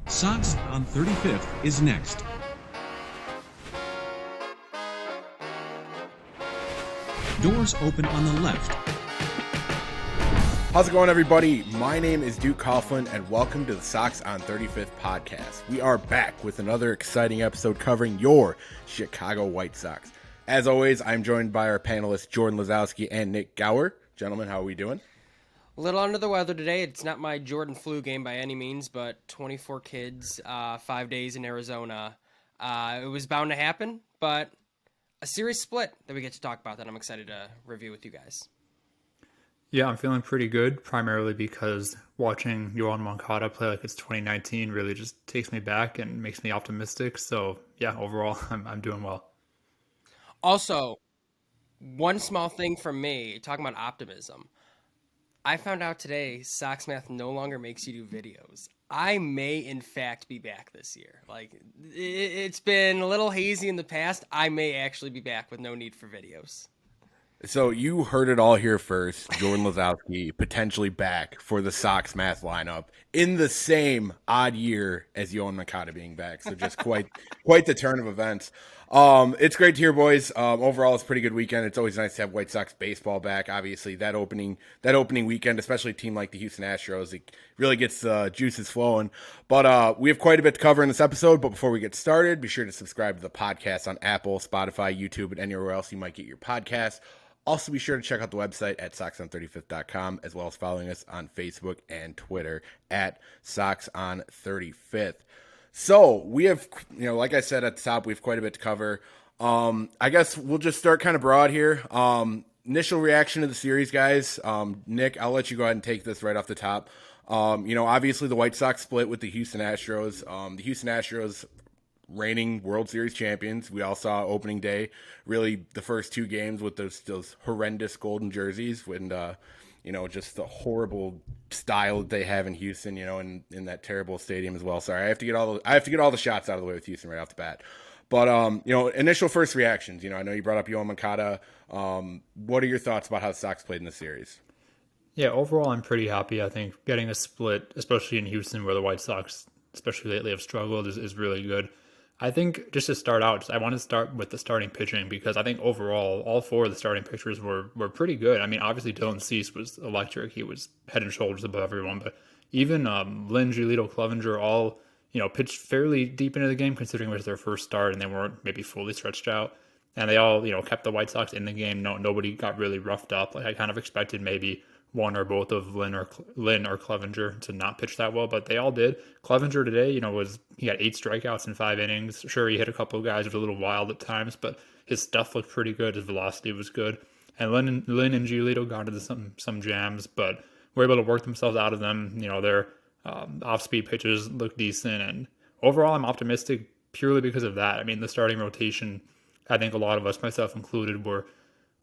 Sox on 35th is next. Doors open on the left. How's it going, everybody? My name is Coughlin, and welcome to the Sox on 35th podcast. We are back with another exciting episode covering your Chicago White Sox. As always, I'm joined by our panelists Jordan Lazowski and Nik Gaur. Gentlemen, how are we doing? A little under the weather today. It's not my Jordan flu game by any means, but 24 kids, 5 days in Arizona. It was bound to happen, but a series split that we get to talk about that I'm excited to review with you guys. Yeah, I'm feeling pretty good, primarily because watching Yoan Moncada play like it's 2019 really just takes me back and makes me optimistic. So, yeah, overall, I'm doing well. Also, one small thing from me, talking about optimism. I found out today Sox Math no longer makes you do videos. I may, in fact, be back this year. Like, it's been a little hazy in the past. I may actually be back with no need for videos. So you heard it all here first. Jordan Lazowski potentially back for the Sox Math lineup in the same odd year as Yoan Moncada being back. So just quite the turn of events. It's great to hear, boys. Overall, it's a pretty good weekend. It's always nice to have White Sox baseball back. Obviously, that opening weekend, especially a team like the Houston Astros, it really gets the juices flowing. But we have quite a bit to cover in this episode. But before we get started, be sure to subscribe to the podcast on Apple, Spotify, YouTube, and anywhere else you might get your podcasts. Also, be sure to check out the website at soxon35th.com, as well as following us on Facebook and Twitter at soxon35th. So we have, like I said at the top, we have quite a bit to cover. I guess we'll just start kind of broad here. Initial reaction to the series, guys. Nick, I'll let you go ahead and take this right off the top. Obviously the White Sox split with the Houston Astros. The Houston Astros, reigning World Series champions. We all saw opening day, really the first two games with those horrendous golden jerseys when, just the horrible style that they have in Houston, in that terrible stadium as well. Sorry, I have to get all the shots out of the way with Houston right off the bat. But, initial first reactions, I know you brought up Yoan Moncada. What are your thoughts about how the Sox played in the series? Yeah, overall, I'm pretty happy. I think getting a split, especially in Houston where the White Sox, especially lately, have struggled is really good. I think just to start out, I want to start with the starting pitching because I think overall, all four of the starting pitchers were pretty good. I mean, obviously Dylan Cease was electric. He was head and shoulders above everyone. But even Lynn, Giolito, Clevenger all, pitched fairly deep into the game considering it was their first start and they weren't maybe fully stretched out. And they all, kept the White Sox in the game. Nobody got really roughed up. Like I kind of expected maybe one or both of Lynn or Clevenger to not pitch that well, but they all did. Clevenger today, he had 8 strikeouts in 5 innings. Sure, he hit a couple of guys, it was a little wild at times, but his stuff looked pretty good. His velocity was good. And Lynn and Giolito got into some jams, but were able to work themselves out of them. Their off-speed pitches look decent, and overall, I'm optimistic purely because of that. I mean, the starting rotation, I think a lot of us, myself included, were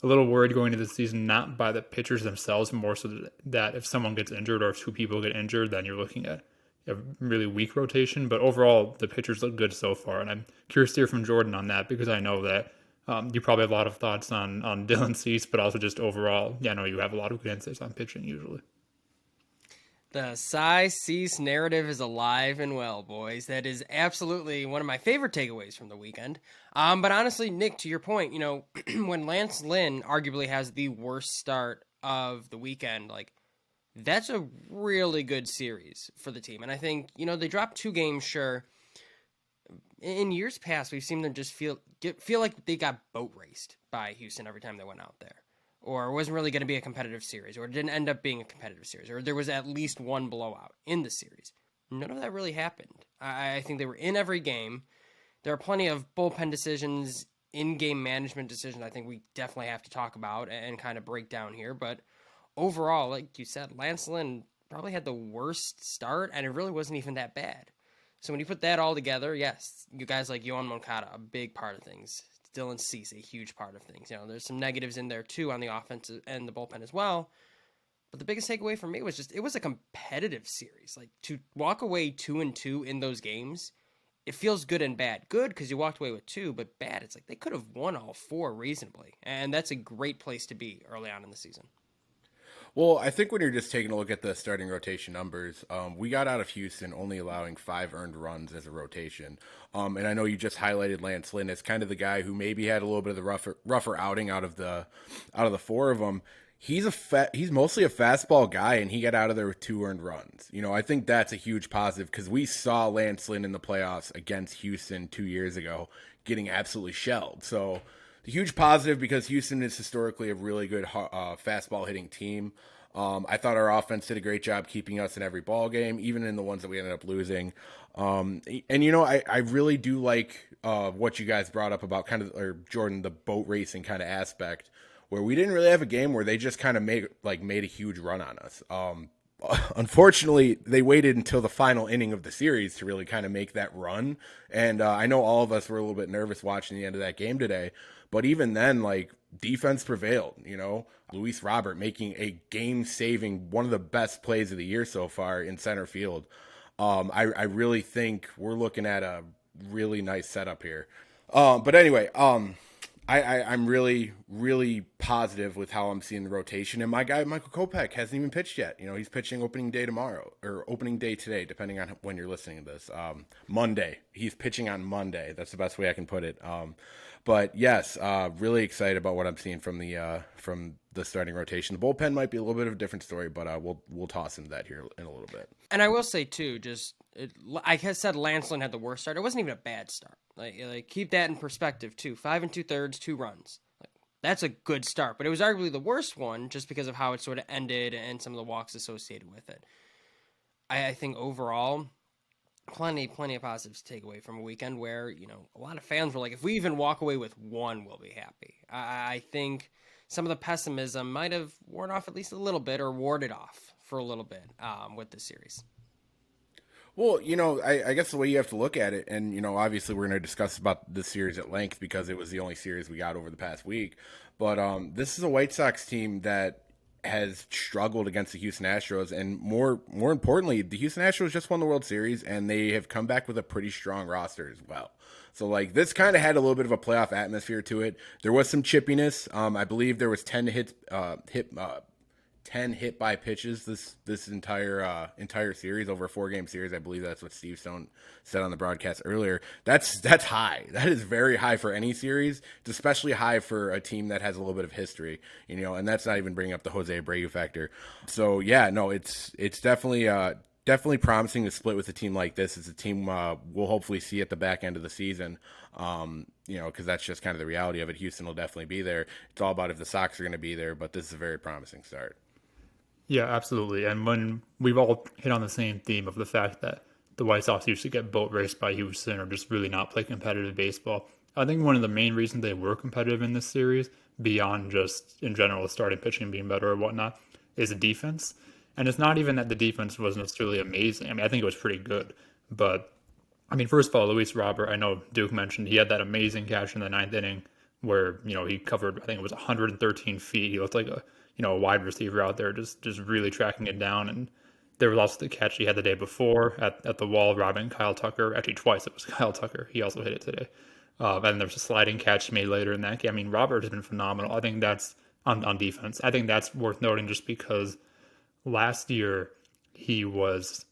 a little worried going into the season, not by the pitchers themselves, more so that if someone gets injured or if 2 people get injured, then you're looking at a really weak rotation. But overall, the pitchers look good so far. And I'm curious to hear from Jordan on that because I know that you probably have a lot of thoughts on Dylan Cease, but also just overall, I know you have a lot of good insights on pitching usually. The Cy Cease narrative is alive and well, boys. That is absolutely one of my favorite takeaways from the weekend. But honestly, Nick, to your point, when Lance Lynn arguably has the worst start of the weekend, that's a really good series for the team. And I think, they dropped 2 games, sure. In years past, we've seen them just feel like they got boat raced by Houston every time they went out there. Or it wasn't really going to be a competitive series, or it didn't end up being a competitive series, or there was at least one blowout in the series. None of that really happened. I think they were in every game. There are plenty of bullpen decisions, in-game management decisions I think we definitely have to talk about and kind of break down here. But overall, like you said, Lance Lynn probably had the worst start, and it really wasn't even that bad. So when you put that all together, yes, you guys like Yoan Moncada, a big part of things. Dylan Cease, a huge part of things. There's some negatives in there too on the offense and the bullpen as well. But the biggest takeaway for me was just it was a competitive series. Like to walk away 2-2 in those games, it feels good and bad. Good because you walked away with 2, but bad. It's like they could have won all 4 reasonably, and that's a great place to be early on in the season. Well, I think when you're just taking a look at the starting rotation numbers, we got out of Houston only allowing 5 earned runs as a rotation. And I know you just highlighted Lance Lynn as kind of the guy who maybe had a little bit of the rougher outing out of the four of them. He's mostly a fastball guy, and he got out of there with 2 earned runs. I think that's a huge positive because we saw Lance Lynn in the playoffs against Houston 2 years ago getting absolutely shelled. So a huge positive because Houston is historically a really good fastball hitting team. I thought our offense did a great job keeping us in every ball game, even in the ones that we ended up losing. I really do like what you guys brought up about or Jordan, the boat racing kind of aspect, where we didn't really have a game where they just kind of made a huge run on us. Unfortunately, they waited until the final inning of the series to really kind of make that run. And I know all of us were a little bit nervous watching the end of that game today. But even then, defense prevailed, Luis Robert making a game-saving, one of the best plays of the year so far in center field. I really think we're looking at a really nice setup here. But anyway, I'm really, really positive with how I'm seeing the rotation. And my guy, Michael Kopech, hasn't even pitched yet. He's pitching opening day tomorrow, or opening day today, depending on when you're listening to this. Monday. He's pitching on Monday. That's the best way I can put it. But yes, really excited about what I'm seeing from the starting rotation. The bullpen might be a little bit of a different story, but we'll toss into that here in a little bit. And I will say too, I said Lance Lynn had the worst start. It wasn't even a bad start. Like keep that in perspective too. 5 2/3, 2 runs. That's a good start, but it was arguably the worst one just because of how it sort of ended and some of the walks associated with it. I think overall, plenty of positives to take away from a weekend where, a lot of fans were like, if we even walk away with one, we'll be happy. I think some of the pessimism might have worn off at least a little bit or warded off for a little bit with this series. Well, I guess the way you have to look at it, and, obviously we're going to discuss about this series at length because it was the only series we got over the past week. But this is a White Sox team that has struggled against the Houston Astros, and more importantly, the Houston Astros just won the World Series, and they have come back with a pretty strong roster as well. So this kind of had a little bit of a playoff atmosphere to it. There was some chippiness. I believe there was 10 hit by pitches this entire series over a 4-game series. I believe that's what Steve Stone said on the broadcast earlier. That's high. That is very high for any series. It's especially high for a team that has a little bit of history, and that's not even bringing up the Jose Abreu factor. So yeah, no, it's definitely promising to split with a team like this. It's a team we'll hopefully see at the back end of the season. Because that's just kind of the reality of it. Houston will definitely be there. It's all about if the Sox are going to be there, but this is a very promising start. Yeah, absolutely. And when we've all hit on the same theme of the fact that the White Sox used to get boat raced by Houston or just really not play competitive baseball, I think one of the main reasons they were competitive in this series, beyond just in general starting pitching being better or whatnot, is the defense. And it's not even that the defense wasn't necessarily amazing. I mean, I think it was pretty good. But, first of all, Luis Robert, I know Duke mentioned he had that amazing catch in the 9th inning where, he covered, I think it was 113 feet. He looked like a wide receiver out there, just really tracking it down. And there was also the catch he had the day before at the wall, robbing Kyle Tucker. Actually, twice it was Kyle Tucker. He also hit it today. And there was a sliding catch made later in that game. Robert has been phenomenal. I think that's on defense. I think that's worth noting just because last year he was,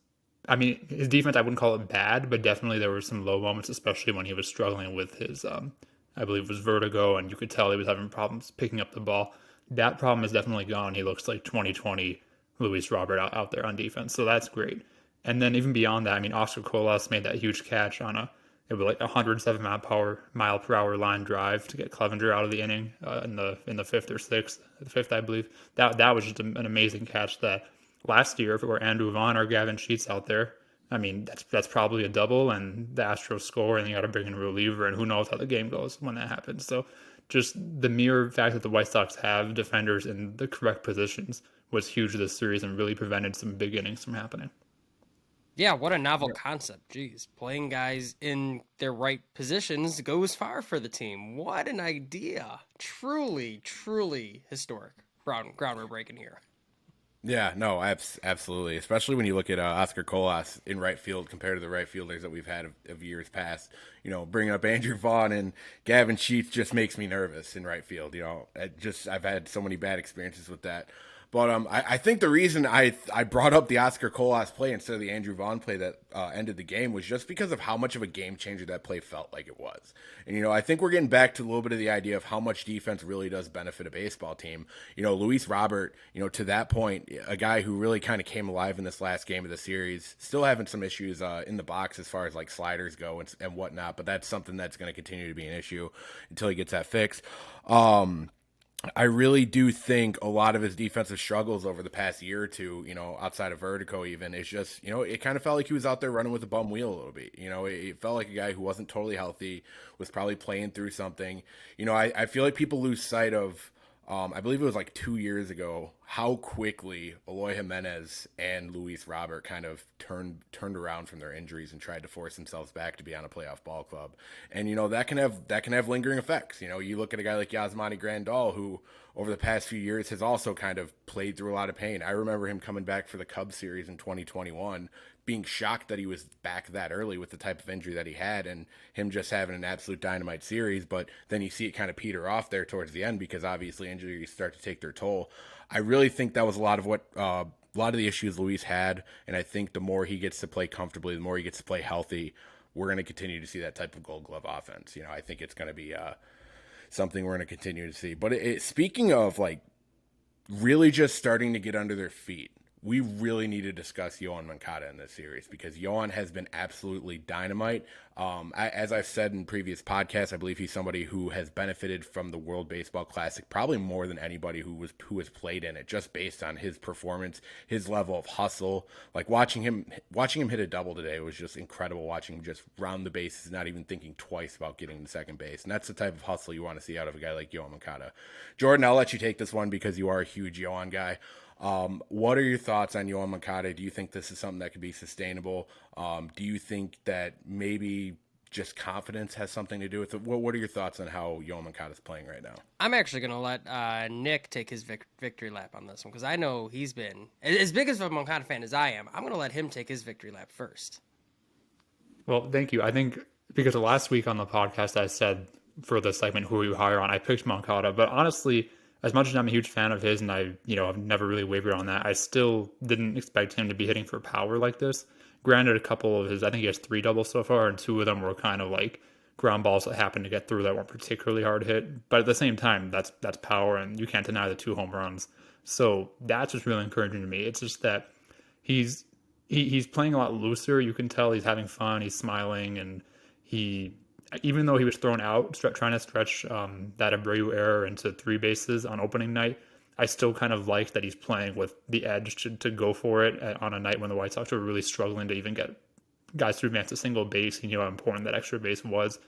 his defense, I wouldn't call it bad, but definitely there were some low moments, especially when he was struggling with his, I believe it was vertigo, and you could tell he was having problems picking up the ball. That problem is definitely gone. He looks like 2020 Luis Robert out there on defense. So that's great. And then even beyond that, Oscar Colas made that huge catch on it was like 107 mile per hour line drive to get Clevenger out of the inning in the 5th or 6th, the 5th, I believe. That was just an amazing catch that last year, if it were Andrew Vaughn or Gavin Sheets out there, that's probably a double, and the Astros score, and you got to bring in a reliever, and who knows how the game goes when that happens. So just the mere fact that the White Sox have defenders in the correct positions was huge this series and really prevented some big innings from happening. Yeah, what a novel concept. Jeez, playing guys in their right positions goes far for the team. What an idea. Truly, truly historic. Ground we're breaking here. Yeah, no, absolutely. Especially when you look at Oscar Colas in right field compared to the right fielders that we've had of years past. Bringing up Andrew Vaughn and Gavin Sheets just makes me nervous in right field. I've had so many bad experiences with that. But I think the reason I brought up the Oscar Colas play instead of the Andrew Vaughn play that ended the game was just because of how much of a game changer that play felt like it was. And, I think we're getting back to a little bit of the idea of how much defense really does benefit a baseball team. Luis Robert, to that point, a guy who really kind of came alive in this last game of the series, still having some issues in the box as far as like sliders go and whatnot, but that's something that's going to continue to be an issue until he gets that fixed. I really do think a lot of his defensive struggles over the past year or two, outside of Vertigo even, is just, it kind of felt like he was out there running with a bum wheel a little bit. It felt like a guy who wasn't totally healthy, was probably playing through something. I feel like people lose sight of, I believe it was like 2 years ago, how quickly Eloy Jimenez and Luis Robert kind of turned around from their injuries and tried to force themselves back to be on a playoff ball club. And that can have lingering effects. You look at a guy like Yasmani Grandal, who over the past few years has also kind of played through a lot of pain. I remember him coming back for the Cubs series in 2021, being shocked that he was back that early with the type of injury that he had, and him just having an absolute dynamite series. But then you see it kind of peter off there towards the end because obviously injuries start to take their toll. I really think that was a lot of the issues Luis had, and I think the more he gets to play comfortably, the more he gets to play healthy, we're going to continue to see that type of Gold Glove offense. I think it's going to be something we're going to continue to see. But speaking of like really just starting to get under their feet, we really need to discuss Yoan Moncada in this series because Yoan has been absolutely dynamite. As I've said in previous podcasts, I believe he's somebody who has benefited from the World Baseball Classic probably more than anybody who has played in it, just based on his performance, his level of hustle. Like watching him hit a double today was just incredible. Watching him just round the bases, not even thinking twice about getting to second base, and that's the type of hustle you want to see out of a guy like Yoan Moncada. Jordan, I'll let you take this one because you are a huge Yoan guy. What are your thoughts on Yoan Moncada? Do you think this is something that could be sustainable? Do you think that maybe just confidence has something to do with it? What are your thoughts on how Yoan Moncada is playing right now? I'm actually going to let Nick take his victory lap on this one because I know he's been as big as a Moncada fan as I am. I'm going to let him take his victory lap first. Well, thank you. I think because last week on the podcast I said for the segment who you hire on, I picked Moncada, but honestly, as much as I'm a huge fan of his and I've never really wavered on that, I still didn't expect him to be hitting for power like this. Granted, a couple of his, I think he has 3 doubles so far, and 2 of them were kind of like ground balls that happened to get through that weren't particularly hard hit. But at the same time, that's power, and you can't deny the 2 home runs. So that's what's really encouraging to me. It's just that he's playing a lot looser. You can tell he's having fun, he's smiling, and even though he was thrown out trying to stretch that Abreu error into 3 bases on opening night, I still kind of like that he's playing with the edge to go for it on a night when the White Sox were really struggling to even get guys to advance a single base. He knew how important that extra base was.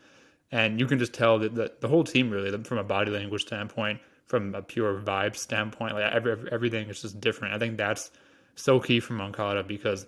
And you can just tell that the whole team really, from a body language standpoint, from a pure vibe standpoint, like everything is just different. I think that's so key for Moncada because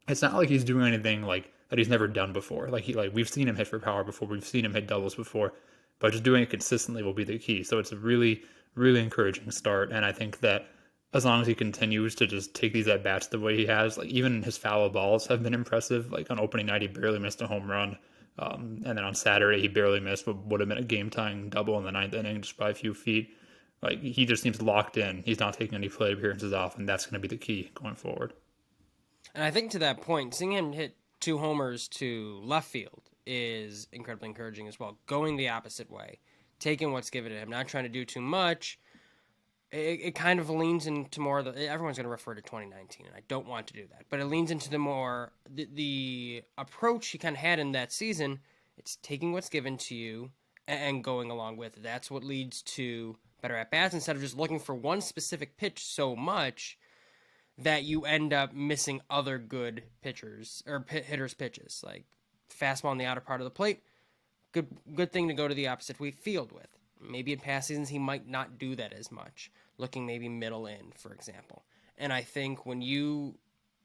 it's not like he's doing anything like that he's never done before. We've seen him hit for power before, we've seen him hit doubles before, but just doing it consistently will be the key. So it's a really, really encouraging start, and I think that as long as he continues to just take these at bats the way he has, like even his foul balls have been impressive. Like on opening night, he barely missed a home run, and then on Saturday he barely missed what would have been a game tying double in the 9th inning just by a few feet. Like he just seems locked in. He's not taking any plate appearances off, and that's going to be the key going forward. And I think to that point, seeing him hit 2 homers to left field is incredibly encouraging as well. Going the opposite way, taking what's given to him, not trying to do too much. It kind of leans into more of everyone's going to refer to 2019, and I don't want to do that, but it leans into the approach he kind of had in that season. It's taking what's given to you and going along with it. That's what leads to better at-bats instead of just looking for one specific pitch so much that you end up missing other good pitchers or hitters' pitches, like fastball on the outer part of the plate. Good thing to go to the opposite field with. Maybe in past seasons he might not do that as much, looking maybe middle in, for example. And I think when you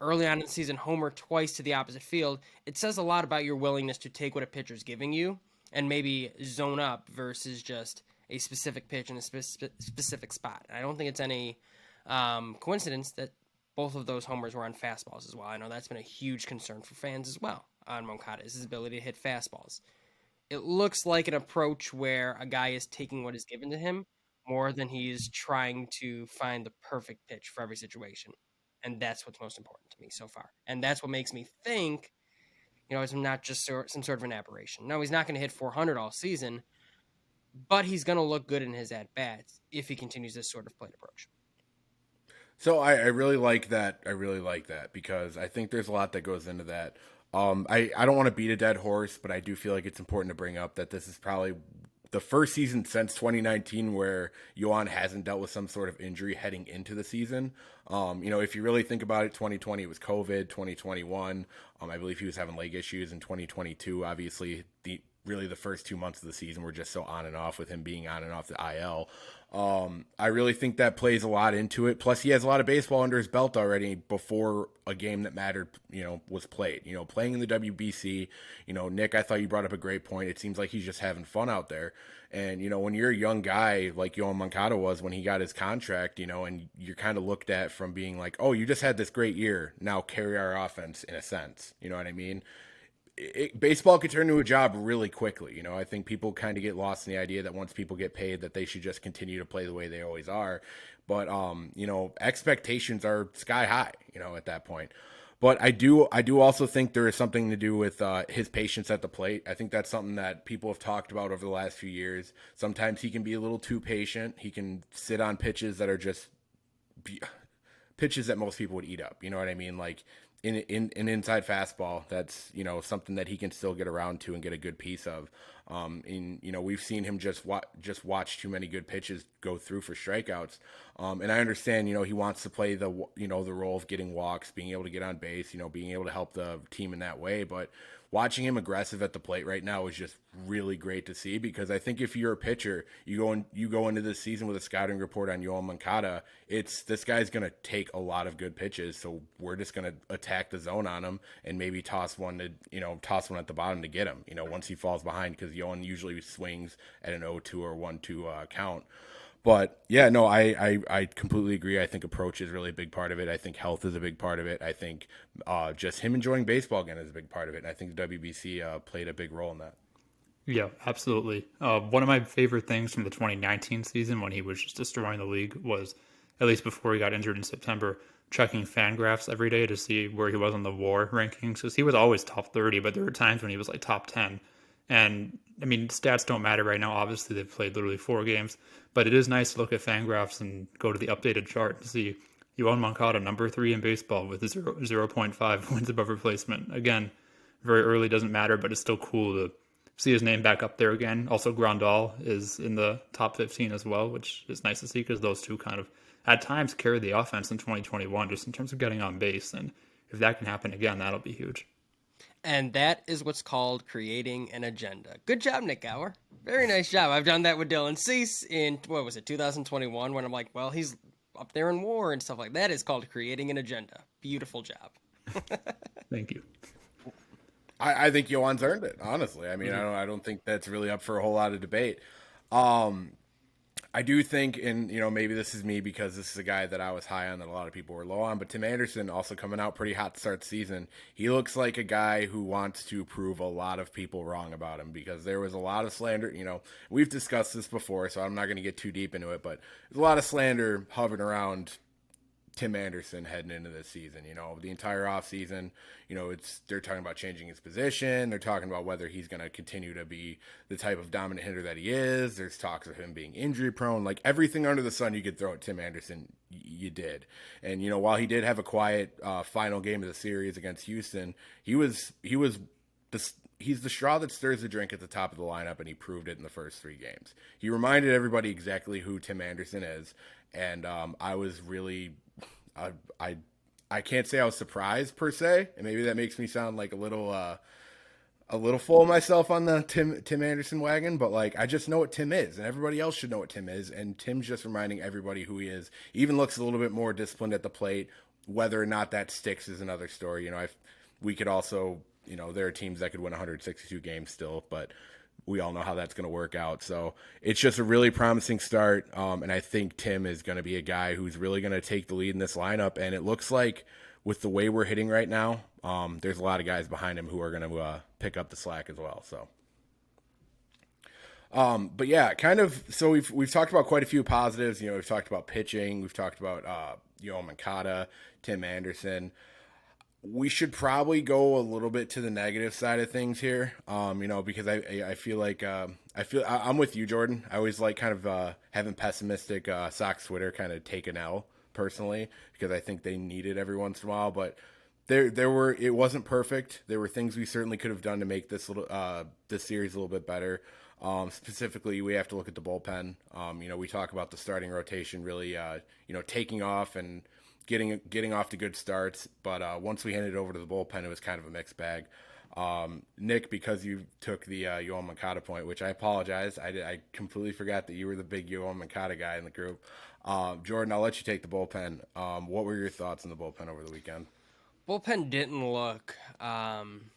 early on in the season homer twice to the opposite field, it says a lot about your willingness to take what a pitcher's giving you and maybe zone up versus just a specific pitch in a specific spot. And I don't think it's any coincidence that both of those homers were on fastballs as well. I know that's been a huge concern for fans as well on Moncada, is his ability to hit fastballs. It looks like an approach where a guy is taking what is given to him more than he's trying to find the perfect pitch for every situation. And that's what's most important to me so far. And that's what makes me think, it's not just some sort of an aberration. No, he's not going to hit 400 all season, but he's going to look good in his at-bats if he continues this sort of plate approach. So I really like that. I really like that because I think there's a lot that goes into that. I don't want to beat a dead horse, but I do feel like it's important to bring up that this is probably the first season since 2019 where Yoan hasn't dealt with some sort of injury heading into the season. If you really think about it, 2020 it was COVID, 2021, I believe he was having leg issues in 2022. Obviously, the first 2 months of the season were just so on and off with him being on and off the IL. I really think that plays a lot into it. Plus, he has a lot of baseball under his belt already before a game that mattered, was played. Playing in the WBC, Nick, I thought you brought up a great point. It seems like he's just having fun out there. And, when you're a young guy like Yoan Moncada was when he got his contract, and you're kind of looked at from being like, oh, you just had this great year. Now carry our offense in a sense. You know what I mean? Baseball could turn to a job really quickly. I think people kind of get lost in the idea that once people get paid that they should just continue to play the way they always are. But, expectations are sky high, at that point. But I do also think there is something to do with his patience at the plate. I think that's something that people have talked about over the last few years. Sometimes he can be a little too patient. He can sit on pitches that are just pitches that most people would eat up. You know what I mean? Like, in an inside fastball, that's, something that he can still get around to and get a good piece of. We've seen him just watch too many good pitches go through for strikeouts. And I understand, he wants to play the role of getting walks, being able to get on base, being able to help the team in that way. But watching him aggressive at the plate right now is just really great to see, because I think if you're a pitcher, you go into this season with a scouting report on Yoan Moncada, this guy's going to take a lot of good pitches, so we're just going to attack the zone on him and maybe toss one at the bottom to get him, once he falls behind, because Yoan usually swings at an 0-2 or 1-2 count. But yeah, no, I completely agree. I think approach is really a big part of it. I think health is a big part of it. I think just him enjoying baseball again is a big part of it. And I think the WBC played a big role in that. Yeah, absolutely. One of my favorite things from the 2019 season, when he was just destroying the league, was, at least before he got injured in September, checking Fangraphs every day to see where he was on the WAR rankings, because he was always top 30, but there were times when he was like top 10. And I mean, stats don't matter right now. Obviously, they've played literally 4 games, but it is nice to look at Fangraphs and go to the updated chart to see Yoan Moncada, number 3 in baseball with 0.5 wins above replacement. Again, very early, doesn't matter, but it's still cool to see his name back up there again. Also, Grandal is in the top 15 as well, which is nice to see, because those two kind of at times carried the offense in 2021 just in terms of getting on base. And if that can happen again, that'll be huge. And that is what's called creating an agenda. Good job, Nik Gaur. Very nice job. I've done that with Dylan Cease in, 2021, when I'm like, well, he's up there in WAR and stuff like that. Is called creating an agenda. Beautiful job. Thank you. I think Yoan's earned it, honestly. I mean, I don't think that's really up for a whole lot of debate. I do think, and maybe this is me because this is a guy that I was high on that a lot of people were low on, but Tim Anderson also coming out pretty hot to start the season. He looks like a guy who wants to prove a lot of people wrong about him, because there was a lot of slander. We've discussed this before, so I'm not going to get too deep into it, but there's a lot of slander hovering around Tim Anderson heading into this season. The entire offseason, they're talking about changing his position. They're talking about whether he's going to continue to be the type of dominant hitter that he is. There's talks of him being injury prone. Like, everything under the sun you could throw at Tim Anderson, you did. And, while he did have a quiet final game of the series against Houston, he's the straw that stirs the drink at the top of the lineup, and he proved it in the first 3 games. He reminded everybody exactly who Tim Anderson is, and I was really I can't say I was surprised per se, and maybe that makes me sound like a little full of myself on the Tim Anderson wagon, but like, I just know what Tim is, and everybody else should know what Tim is, and Tim's just reminding everybody who he is. He even looks a little bit more disciplined at the plate. Whether or not that sticks is another story. We could also, there are teams that could win 162 games still, but we all know how that's going to work out. So it's just a really promising start. And I think Tim is going to be a guy who's really going to take the lead in this lineup. And it looks like with the way we're hitting right now, there's a lot of guys behind him who are going to pick up the slack as well. So But yeah, kind of. So we've talked about quite a few positives. You know, we've talked about pitching. We've talked about Yoan Moncada, Tim Anderson. We should probably go a little bit to the negative side of things here. You know, because I feel like I'm with you, Jordan. I always like kind of having pessimistic Sox Twitter kind of take an L personally, because I think they need it every once in a while. But it wasn't perfect. There were things we certainly could have done to make this series a little bit better. Specifically, we have to look at the bullpen. You know, we talk about the starting rotation really, you know, taking off and getting off to good starts. But once we handed it over to the bullpen, it was kind of a mixed bag. Nick, because you took the Yoan Moncada point, which I apologize. I completely forgot that you were the big Yoan Moncada guy in the group. Jordan, I'll let you take the bullpen. What were your thoughts on the bullpen over the weekend? Bullpen didn't look awesome.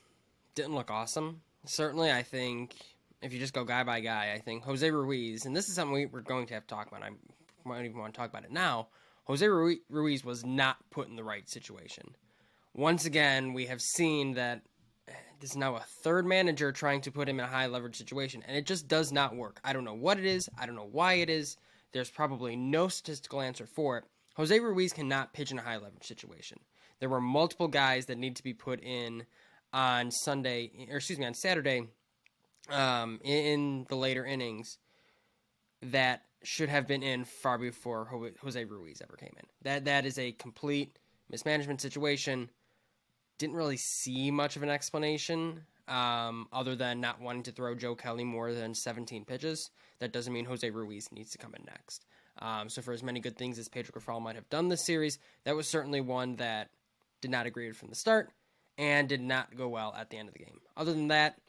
Certainly, I think if you just go guy by guy, I think Jose Ruiz, and this is something we're going to have to talk about. I don't even want to talk about it now. Jose Ruiz was not put in the right situation. Once again, we have seen that this is now a third manager trying to put him in a high leverage situation, and it just does not work. I don't know what it is. I don't know why it is. There's probably no statistical answer for it. Jose Ruiz cannot pitch in a high leverage situation. There were multiple guys that need to be put in on Saturday, in the later innings that should have been in far before Jose Ruiz ever came in. That is a complete mismanagement situation. Didn't really see much of an explanation other than not wanting to throw Joe Kelly more than 17 pitches. That doesn't mean Jose Ruiz needs to come in next. So for as many good things as Pedro Grifol might have done this series, that was certainly one that did not agree with from the start and did not go well at the end of the game. Other than that,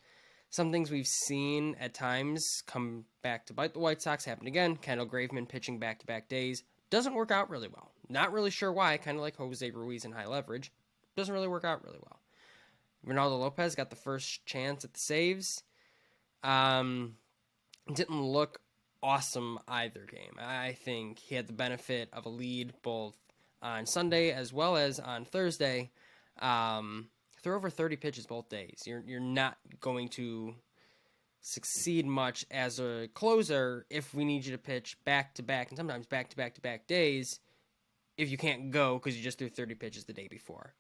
some things we've seen at times come back to bite the White Sox. Happened again. Kendall Graveman pitching back-to-back days. Doesn't work out really well. Not really sure why. Kind of like Jose Ruiz in high leverage. Doesn't really work out really well. Ronaldo Lopez got the first chance at the saves. Didn't look awesome either game. I think he had the benefit of a lead both on Sunday as well as on Thursday. Throw over 30 pitches both days. You're not going to succeed much as a closer if we need you to pitch back-to-back and sometimes back-to-back-to-back days if you can't go because you just threw 30 pitches the day before.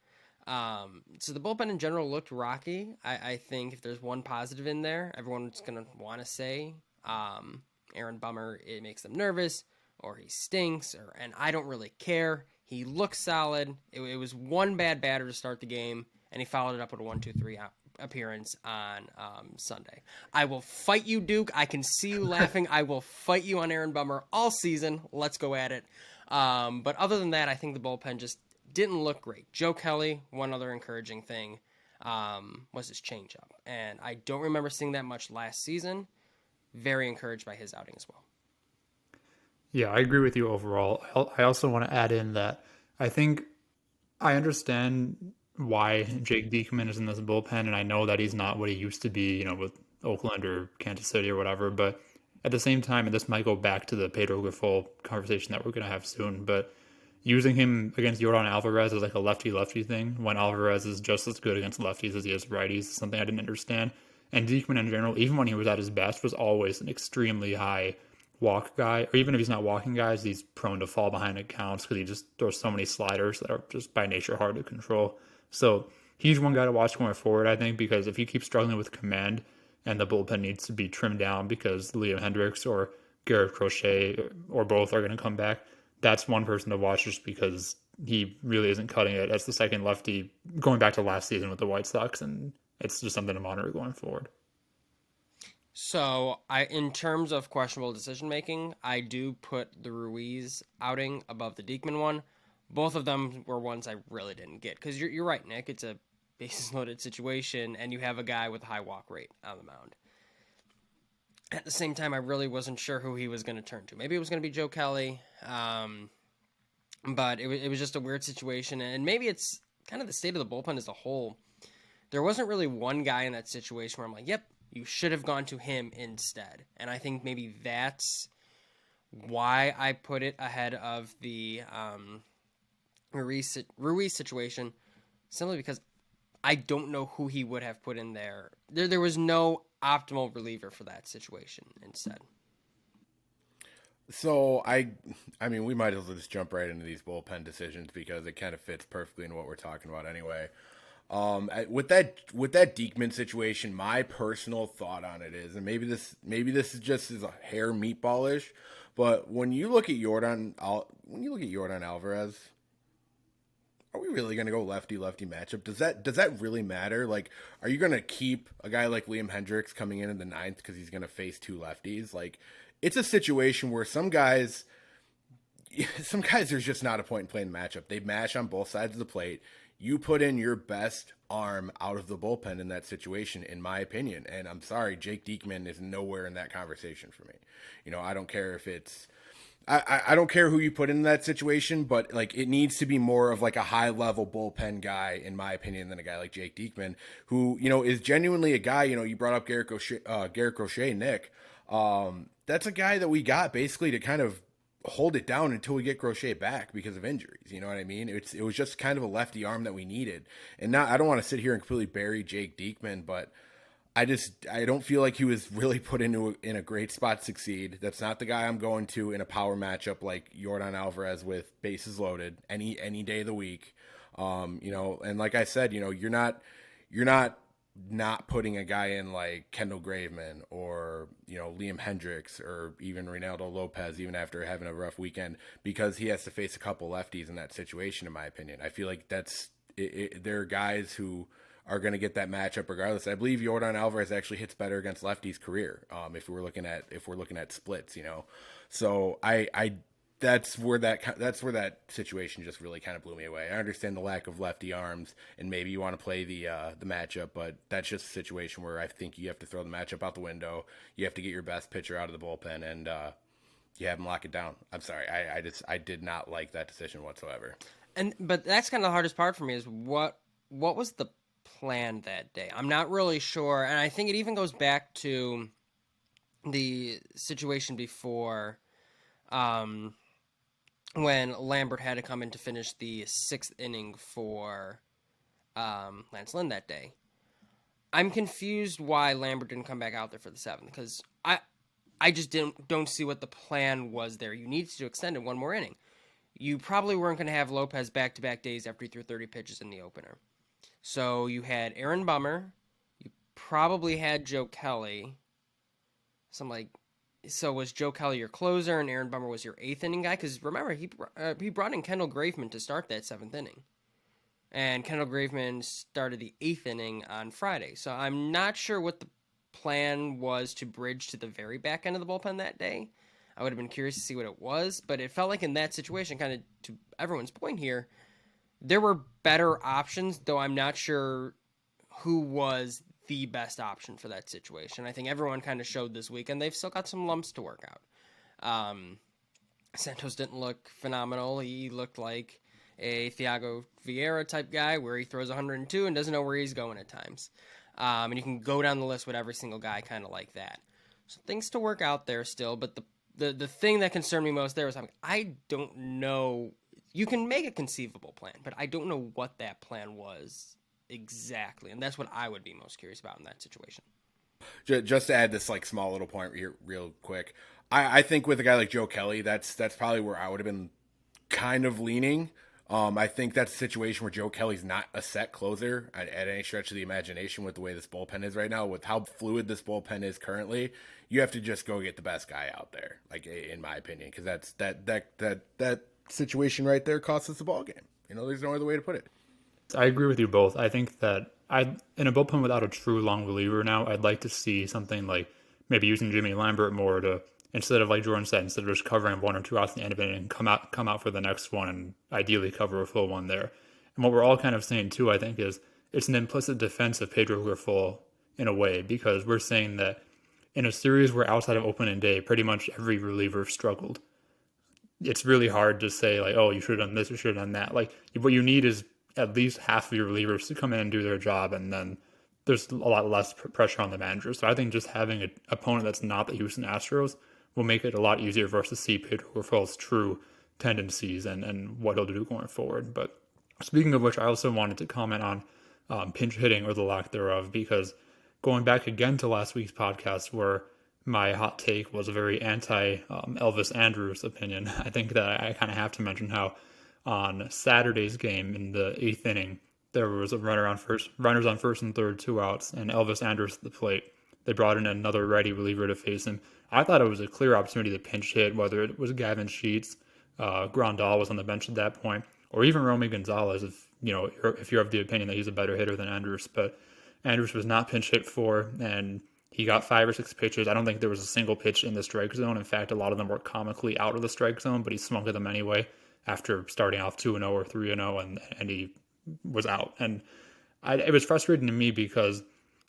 So the bullpen in general looked rocky. I think if there's one positive in there, everyone's going to want to say Aaron Bummer, it makes them nervous, or he stinks, and I don't really care. He looks solid. It was one bad batter to start the game, and he followed it up with a 1-2-3 appearance on Sunday. I will fight you, Duke. I can see you laughing. I will fight you on Aaron Bummer all season. Let's go at it. But other than that, I think the bullpen just didn't look great. Joe Kelly, one other encouraging thing, was his changeup. And I don't remember seeing that much last season. Very encouraged by his outing as well. Yeah, I agree with you overall. I also want to add in that I think I understand why Jake Diekman is in this bullpen, and I know that he's not what he used to be, with Oakland or Kansas City or whatever, but at the same time, and this might go back to the Pedro Grifol conversation that we're going to have soon, but using him against Yordan Alvarez as like a lefty-lefty thing when Alvarez is just as good against lefties as he is righties is something I didn't understand. And Diekman in general, even when he was at his best, was always an extremely high walk guy, or even if he's not walking guys, he's prone to fall behind accounts because he just throws so many sliders that are just by nature hard to control. So he's one guy to watch going forward, I think, because if he keeps struggling with command and the bullpen needs to be trimmed down because Liam Hendricks or Garrett Crochet or both are going to come back, that's one person to watch just because he really isn't cutting it as the second lefty going back to last season with the White Sox, and it's just something to monitor going forward. So, in terms of questionable decision-making, I do put the Ruiz outing above the Diekman one. Both of them were ones I really didn't get. Because you're right, Nick. It's a bases-loaded situation, and you have a guy with a high walk rate on the mound. At the same time, I really wasn't sure who he was going to turn to. Maybe it was going to be Joe Kelly, but it was just a weird situation. And maybe it's kind of the state of the bullpen as a whole. There wasn't really one guy in that situation where I'm like, yep, you should have gone to him instead. And I think maybe that's why I put it ahead of the Ruiz situation, simply because I don't know who he would have put in there. There was no optimal reliever for that situation instead. So I mean, we might as well just jump right into these bullpen decisions because it kind of fits perfectly in what we're talking about anyway. With that Diekman situation, my personal thought on it is, and maybe this is just as a hair meatballish, but when you look at Yordan Alvarez, are we really going to go lefty-lefty matchup? Does that really matter? Like, are you going to keep a guy like Liam Hendricks coming in the ninth because he's going to face two lefties? Like, it's a situation where some guys, there's just not a point in playing the matchup. They mash on both sides of the plate. You put in your best arm out of the bullpen in that situation, in my opinion. And I'm sorry, Jake Diekman is nowhere in that conversation for me. You know, I don't care if it's, I don't care who you put in that situation, but like it needs to be more of like a high level bullpen guy, in my opinion, than a guy like Jake Diekman, who, you know, is genuinely a guy. You know, you brought up Garrett Crochet, Nick. That's a guy that we got basically to kind of hold it down until we get Crochet back because of injuries. You know what I mean? It was just kind of a lefty arm that we needed. And now I don't want to sit here and completely bury Jake Diekman, but I don't feel like he was really put in a great spot to succeed. That's not the guy I'm going to in a power matchup like Yordan Alvarez with bases loaded any day of the week. You know, and like I said, you know, you're not putting a guy in like Kendall Graveman or, you know, Liam Hendricks or even Reynaldo Lopez, even after having a rough weekend, because he has to face a couple lefties in that situation, in my opinion. I feel like there are guys who are going to get that matchup regardless. I believe Yordan Alvarez actually hits better against lefties career. If we're looking at splits, you know, so that's where that situation just really kind of blew me away. I understand the lack of lefty arms, and maybe you want to play the matchup, but that's just a situation where I think you have to throw the matchup out the window. You have to get your best pitcher out of the bullpen, and you have him lock it down. I'm sorry, I did not like that decision whatsoever. But that's kind of the hardest part for me is what was the plan that day? I'm not really sure, and I think it even goes back to the situation before. When Lambert had to come in to finish the 6th inning for Lance Lynn that day. I'm confused why Lambert didn't come back out there for the 7th, because I just don't see what the plan was there. You needed to extend it one more inning. You probably weren't going to have Lopez back-to-back days after he threw 30 pitches in the opener. So you had Aaron Bummer. You probably had Joe Kelly. So was Joe Kelly your closer and Aaron Bummer was your 8th inning guy? Because remember, he brought in Kendall Graveman to start that 7th inning. And Kendall Graveman started the 8th inning on Friday. So I'm not sure what the plan was to bridge to the very back end of the bullpen that day. I would have been curious to see what it was. But it felt like in that situation, kind of to everyone's point here, there were better options, though I'm not sure who was the best option for that situation. I think everyone kind of showed this week, and they've still got some lumps to work out. Santos didn't look phenomenal. He looked like a Thiago Vieira type guy where he throws 102 and doesn't know where he's going at times. And you can go down the list with every single guy kind of like that. So things to work out there still, but the thing that concerned me most there was I don't know. You can make a conceivable plan, but I don't know what that plan was exactly, and that's what I would be most curious about in that situation. Just to add this like small little point here real quick, I think with a guy like Joe Kelly, that's probably where I would have been kind of leaning. I think that's a situation where Joe Kelly's not a set closer at any stretch of the imagination with the way this bullpen is right now, with how fluid this bullpen is currently. You have to just go get the best guy out there, like in my opinion, because that situation right there costs us the ball game. You know, there's no other way to put it. I agree with you both. I think that in a bullpen without a true long reliever now, I'd like to see something like maybe using Jimmy Lambert more to, instead of like Jordan said, instead of just covering 1 or 2 outs at the end of it and come out for the next one and ideally cover a full one there. And what we're all kind of saying too, I think, is it's an implicit defense of Pedro Grifol in a way, because we're saying that in a series where outside of opening day, pretty much every reliever struggled. It's really hard to say like, oh, you should have done this, you should have done that. Like what you need is at least half of your relievers to come in and do their job, and then there's a lot less pressure on the manager. So I think just having an opponent that's not the Houston Astros will make it a lot easier for us to see Pedro Grifol's true tendencies and what he'll do going forward. But speaking of which, I also wanted to comment on pinch hitting or the lack thereof. Because going back again to last week's podcast where my hot take was a very anti Elvis Andrus opinion, I think that I kind of have to mention how on Saturday's game in the 8th inning, there was a runners on first and third, 2 outs, and Elvis Andrus at the plate. They brought in another righty reliever to face him. I thought it was a clear opportunity to pinch hit, whether it was Gavin Sheets, Grandal was on the bench at that point, or even Romy Gonzalez, if you're of the opinion that he's a better hitter than Andrus. But Andrus was not pinch hit for, and he got 5 or 6 pitches. I don't think there was a single pitch in the strike zone. In fact, a lot of them were comically out of the strike zone, but he swung at them anyway after starting off 2-0 or 3-0, and he was out. And it was frustrating to me because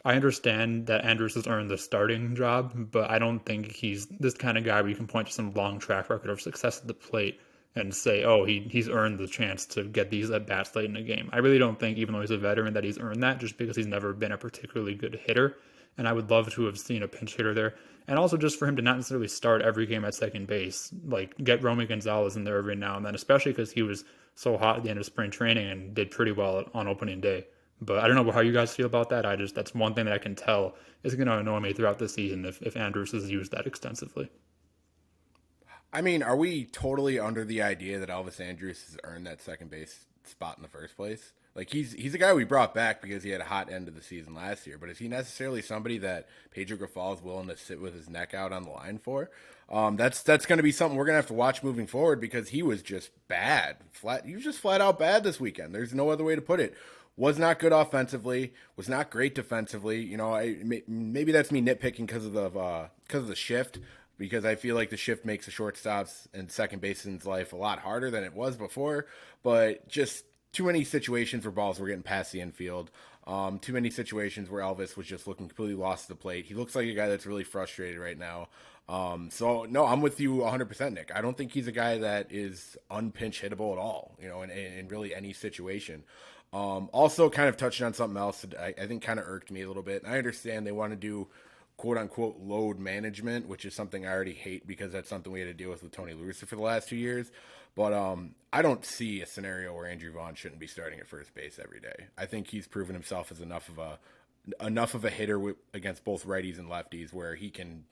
I understand that Andrus has earned the starting job, but I don't think he's this kind of guy where you can point to some long track record of success at the plate and say, oh, he's earned the chance to get these at-bats late in the game. I really don't think, even though he's a veteran, that he's earned that just because he's never been a particularly good hitter. And I would love to have seen a pinch hitter there. And also just for him to not necessarily start every game at second base, like get Romy Gonzalez in there every now and then, especially because he was so hot at the end of spring training and did pretty well on opening day. But I don't know how you guys feel about that. That's one thing that I can tell is going to annoy me throughout the season if Andrus is used that extensively. I mean, are we totally under the idea that Elvis Andrus has earned that second base spot in the first place? Like, he's a guy we brought back because he had a hot end of the season last year, but is he necessarily somebody that Pedro Grifol is willing to sit with his neck out on the line for? That's going to be something we're going to have to watch moving forward because he was just bad. He was just flat out bad this weekend. There's no other way to put it. Was not good offensively, was not great defensively. Maybe that's me nitpicking because of the shift, because I feel like the shift makes the shortstops and second baseman's life a lot harder than it was before. But just too many situations where balls were getting past the infield. Too many situations where Elvis was just looking completely lost to the plate. He looks like a guy that's really frustrated right now. So no, I'm with you 100%, Nick. I don't think he's a guy that is unpinch hittable at all, in really any situation. Also kind of touching on something else that I think kind of irked me a little bit. I understand they want to do quote unquote load management, which is something I already hate because that's something we had to deal with Tony La Russa for the last 2 years. But I don't see a scenario where Andrew Vaughn shouldn't be starting at first base every day. I think he's proven himself as enough of a hitter against both righties and lefties where he can,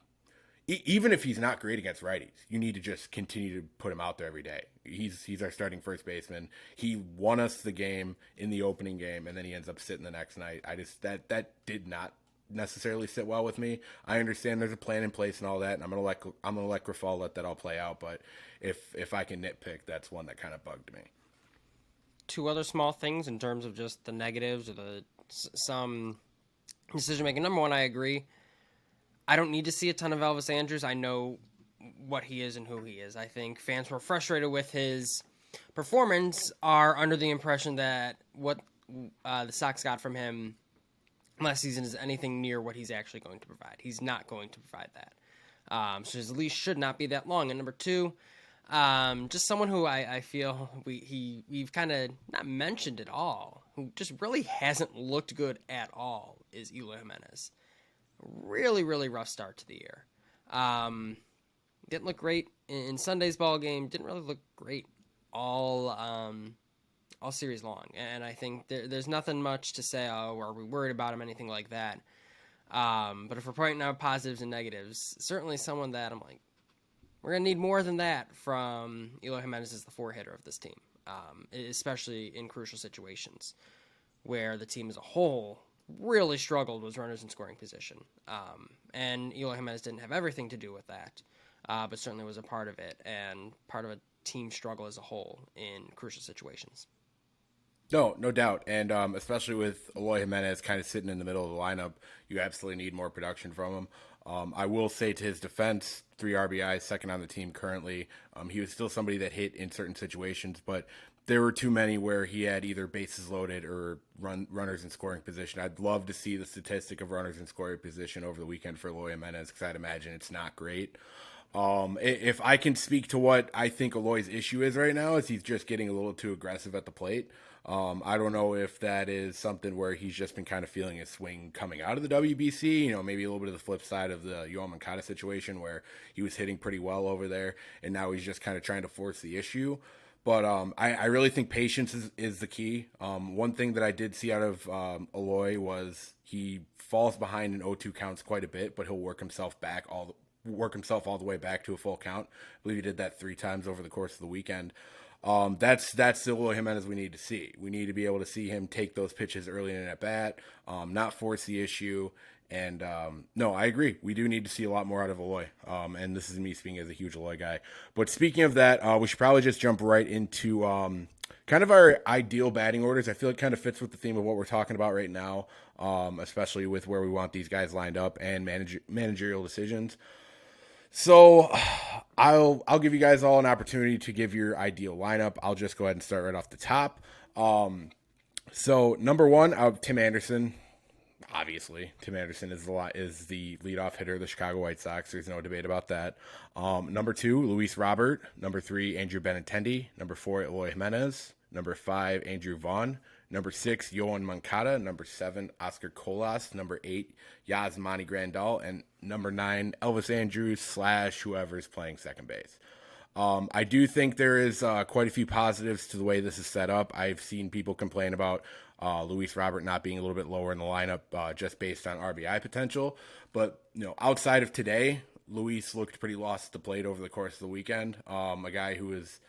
even if he's not great against righties, you need to just continue to put him out there every day. He's our starting first baseman. He won us the game in the opening game, and then he ends up sitting the next night. That did not necessarily sit well with me. I understand there's a plan in place and all that, and I'm gonna let Grifol let that all play out. But if I can nitpick, that's one that kind of bugged me. 2 other small things in terms of just the negatives or some decision making. Number one, I agree. I don't need to see a ton of Elvis Andrus. I know what he is and who he is. I think fans who are frustrated with his performance are under the impression that what the Sox got from him last season is anything near what he's actually going to provide. He's not going to provide that. So his leash should not be that long. And number 2, just someone who I feel we've kind of not mentioned at all, who just really hasn't looked good at all, is Eloy Jimenez. Really, really rough start to the year. Didn't look great in Sunday's ball game. Didn't really look great all series long. And I think there's nothing much to say, are we worried about him, anything like that. But if we're pointing out positives and negatives, certainly someone that I'm like, we're going to need more than that from Eloy Jimenez as the 4-hitter of this team, especially in crucial situations where the team as a whole really struggled with runners in scoring position. And Eloy Jimenez didn't have everything to do with that, but certainly was a part of it and part of a team struggle as a whole in crucial situations. No doubt. And especially with Eloy Jimenez kind of sitting in the middle of the lineup, you absolutely need more production from him. I will say to his defense, 3 RBIs, second on the team currently. He was still somebody that hit in certain situations, but there were too many where he had either bases loaded or runners in scoring position. I'd love to see the statistic of runners in scoring position over the weekend for Eloy Jimenez because I'd imagine it's not great. If I can speak to what I think Eloy's issue is right now, is he's just getting a little too aggressive at the plate. I don't know if that is something where he's just been kind of feeling his swing coming out of the WBC, maybe a little bit of the flip side of the Yoan Moncada situation where he was hitting pretty well over there, and now he's just kind of trying to force the issue. But I really think patience is the key. One thing that I did see out of Eloy was he falls behind in 0-2 counts quite a bit, but he'll work himself all the way back to a full count. I believe he did that 3 times over the course of the weekend. That's the Eloy Jimenez we need to see. We need to be able to see him take those pitches early in at bat, not force the issue. And no, I agree. We do need to see a lot more out of Eloy. And this is me speaking as a huge Eloy guy. But speaking of that, we should probably just jump right into kind of our ideal batting orders. I feel it kind of fits with the theme of what we're talking about right now, especially with where we want these guys lined up and managerial decisions. So I'll give you guys all an opportunity to give your ideal lineup. I'll just go ahead and start right off the top. So number 1, Tim Anderson. Obviously, Tim Anderson is the leadoff hitter of the Chicago White Sox. There's no debate about that. Number 2, Luis Robert. Number 3, Andrew Benintendi. Number 4, Eloy Jimenez. Number 5, Andrew Vaughn. Number 6, Yoan Moncada. Number 7, Oscar Colas. Number 8, Yasmani Grandal. And number 9, Elvis Andrus / whoever's playing second base. I do think there is quite a few positives to the way this is set up. I've seen people complain about Luis Robert not being a little bit lower in the lineup just based on RBI potential. But, outside of today, Luis looked pretty lost at the plate over the course of the weekend. A guy who is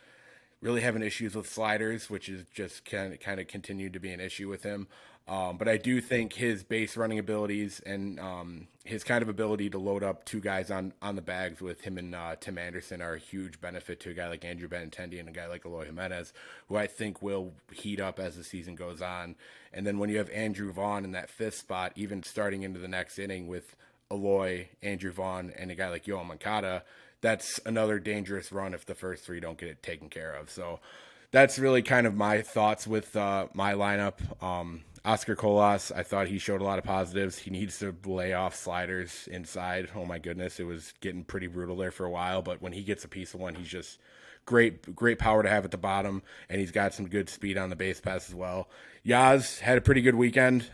really having issues with sliders, which is just kind of continued to be an issue with him. But I do think his base running abilities and his kind of ability to load up 2 guys on the bags with him and Tim Anderson are a huge benefit to a guy like Andrew Benintendi and a guy like Eloy Jimenez, who I think will heat up as the season goes on. And then when you have Andrew Vaughn in that 5th spot, even starting into the next inning with Eloy, Andrew Vaughn, and a guy like Yoan Moncada, that's another dangerous run if the first 3 don't get it taken care of. So that's really kind of my thoughts with my lineup. Oscar Colas, I thought he showed a lot of positives. He needs to lay off sliders inside. Oh my goodness, it was getting pretty brutal there for a while. But when he gets a piece of one, he's just great power to have at the bottom, and he's got some good speed on the base pass as well. Yaz had a pretty good weekend.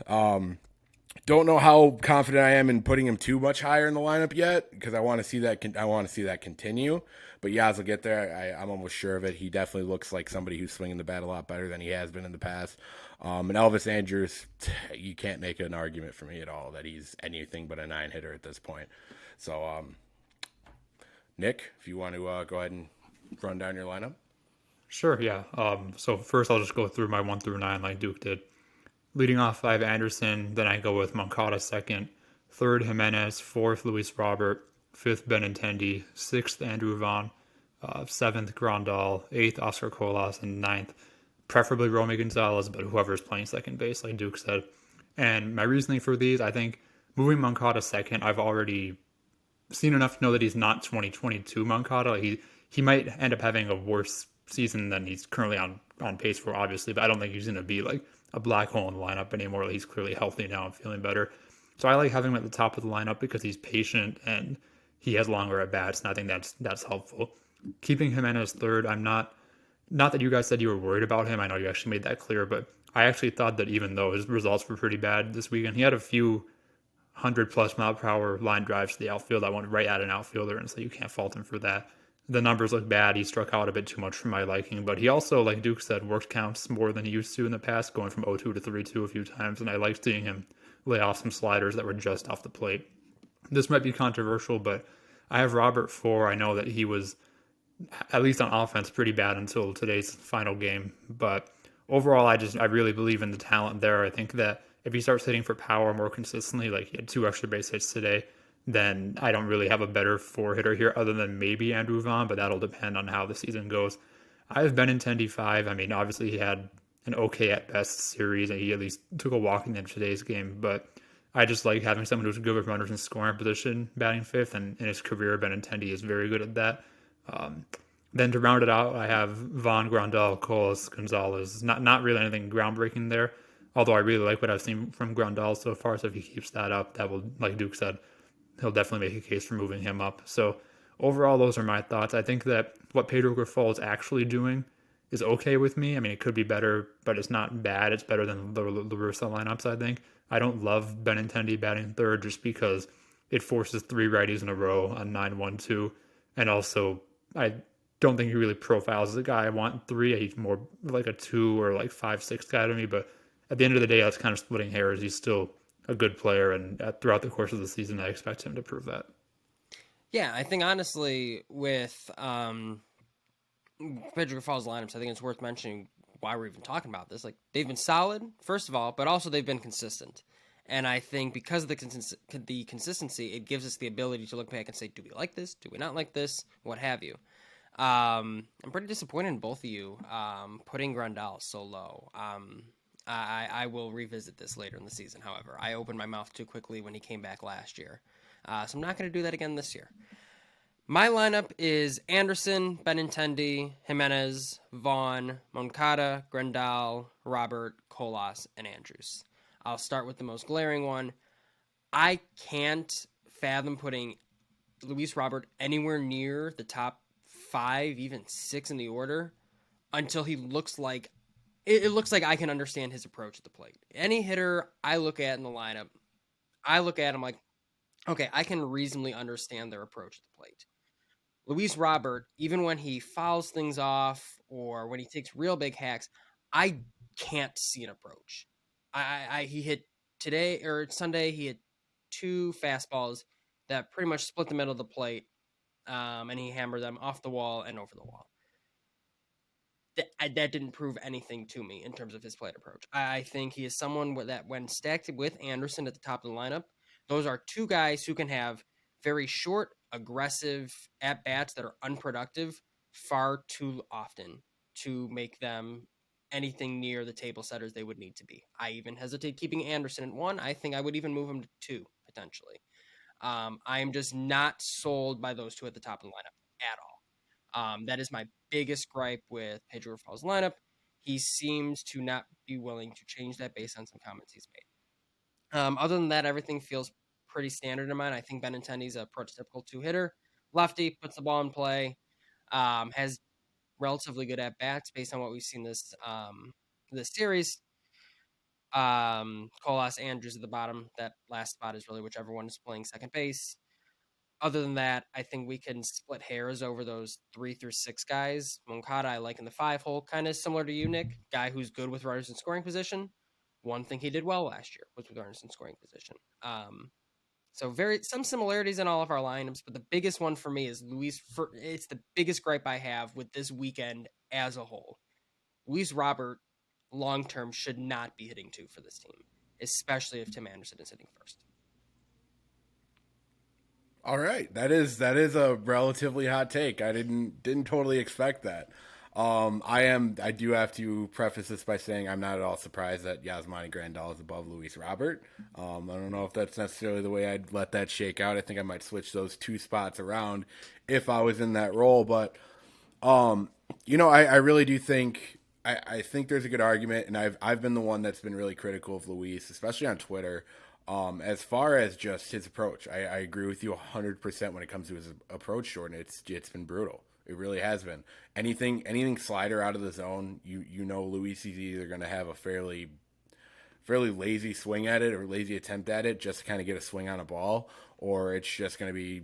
Don't know how confident I am in putting him too much higher in the lineup yet because I want to see that continue. But Yaz will get there. I'm almost sure of it. He definitely looks like somebody who's swinging the bat a lot better than he has been in the past. And Elvis Andrus, you can't make an argument for me at all that he's anything but a 9 hitter at this point. So, Nick, if you want to go ahead and run down your lineup. Sure, yeah. So first I'll just go through my 1 through 9 like Duke did. Leading off, I have Anderson. Then I go with Moncada second. 3rd, Jimenez. 4th, Luis Robert. 5th, Benintendi. 6th, Andrew Vaughn. 7th, Grandal. 8th, Oscar Colas. And 9th, preferably Romy Gonzalez, but whoever's playing second base, like Duke said. And my reasoning for these, I think moving Moncada second, I've already seen enough to know that he's not 2022 Moncada. He might end up having a worse season than he's currently on pace for, obviously, but I don't think he's going to be like a black hole in the lineup anymore. He's clearly healthy now and feeling better. So I like having him at the top of the lineup because he's patient and he has longer at bats, and I think that's helpful. Keeping Jimenez 3rd, I'm not that you guys said you were worried about him. I know you actually made that clear, but I actually thought that even though his results were pretty bad this weekend, he had a few 100+ mile per hour line drives to the outfield. I went right at an outfielder, and so you can't fault him for that. The numbers look bad. He struck out a bit too much for my liking, but he also, like Duke said, worked counts more than he used to in the past, going from 0-2 to 3-2 a few times, and I liked seeing him lay off some sliders that were just off the plate. This might be controversial, but I have Robert 4. I know that he was, at least on offense, pretty bad until today's final game, but overall, I really believe in the talent there. I think that if he starts hitting for power more consistently, like he had 2 extra base hits today, then I don't really have a better 4 hitter here other than maybe Andrew Vaughn, but that'll depend on how the season goes. I have Benintendi 5. I mean, obviously he had an okay at best series, and he at least took a walk in today's game, but I just like having someone who's good with runners in scoring position batting 5th, and in his career, Benintendi is very good at that. Then to round it out, I have Vaughn, Grandal, Colas, Gonzalez. Not really anything groundbreaking there, although I really like what I've seen from Grandal so far, so if he keeps that up, that will, like Duke said, he'll definitely make a case for moving him up. So overall, those are my thoughts. I think that what Pedro Grifol is actually doing is okay with me. I mean, it could be better, but it's not bad. It's better than the Larissa lineups, I think. I don't love Benintendi batting 3rd just because it forces 3 righties in a row on 9-1-2. And also, don't think he really profiles as a guy I want 3. He's more like a 2 or like 5-6 guy to me. But at the end of the day, that's kind of splitting hairs. He's still a good player, and throughout the course of the season, I expect him to prove that. Yeah, I think honestly with Pedro Fall's lineups, I think it's worth mentioning why we're even talking about this. Like, they've been solid, first of all, but also they've been consistent. And I think because of the consistency, it gives us the ability to look back and say, do we like this? Do we not like this? What have you? I'm pretty disappointed in both of you putting Grandal so low. I will revisit this later in the season, however. I opened my mouth too quickly when he came back last year. So I'm not going to do that again this year. My lineup is Anderson, Benintendi, Jimenez, Vaughn, Moncada, Grandal, Robert, Colas, and Andrews. I'll start with the most glaring one. I can't fathom putting Luis Robert anywhere near the top 5, even 6 in the order until he looks like it looks like I can understand his approach at the plate. Any hitter I look at in the lineup, I look at him like, okay, I can reasonably understand their approach at the plate. Luis Robert, even when he fouls things off or when he takes real big hacks, I can't see an approach. He hit today or Sunday, he hit 2 fastballs that pretty much split the middle of the plate, and he hammered them off the wall and over the wall. That didn't prove anything to me in terms of his plate approach. I think he is someone that, when stacked with Anderson at the top of the lineup, those are 2 guys who can have very short, aggressive at-bats that are unproductive far too often to make them anything near the table setters they would need to be. I even hesitate keeping Anderson at 1. I think I would even move him to 2, potentially. I am just not sold by those 2 at the top of the lineup at all. That is my biggest gripe with Pedro Fall's lineup. He seems to not be willing to change that based on some comments he's made. Other than that, everything feels pretty standard in mine. I think Benintendi's a prototypical 2-hitter. Lefty, puts the ball in play, has relatively good at-bats based on what we've seen this series. Colas, Andrews at the bottom. That last spot is really whichever one is playing second base. Other than that, I think we can split hairs over those 3 through 6 guys. Moncada, I like in the 5-hole, kind of similar to you, Nick. Guy who's good with runners in scoring position. One thing he did well last year was with runners in scoring position. So some similarities in all of our lineups, but the biggest one for me is it's the biggest gripe I have with this weekend as a whole. Luis Robert, long term, should not be hitting 2 for this team, especially if Tim Anderson is hitting first. All right, that is a relatively hot take. I didn't totally expect that. I do have to preface this by saying I'm not at all surprised that Yasmani Grandal is above Luis Robert. I don't know if that's necessarily the way I'd let that shake out. I think I might switch those 2 spots around if I was in that role. But, I really do think I think there's a good argument, and I've been the one that's been really critical of Luis, especially on Twitter. As far as just his approach, I agree with you 100% when it comes to his approach, Jordan. It's been brutal. It really has been. Anything slider out of the zone, Luis is either going to have a fairly lazy swing at it or lazy attempt at it just to kind of get a swing on a ball, or it's just going to be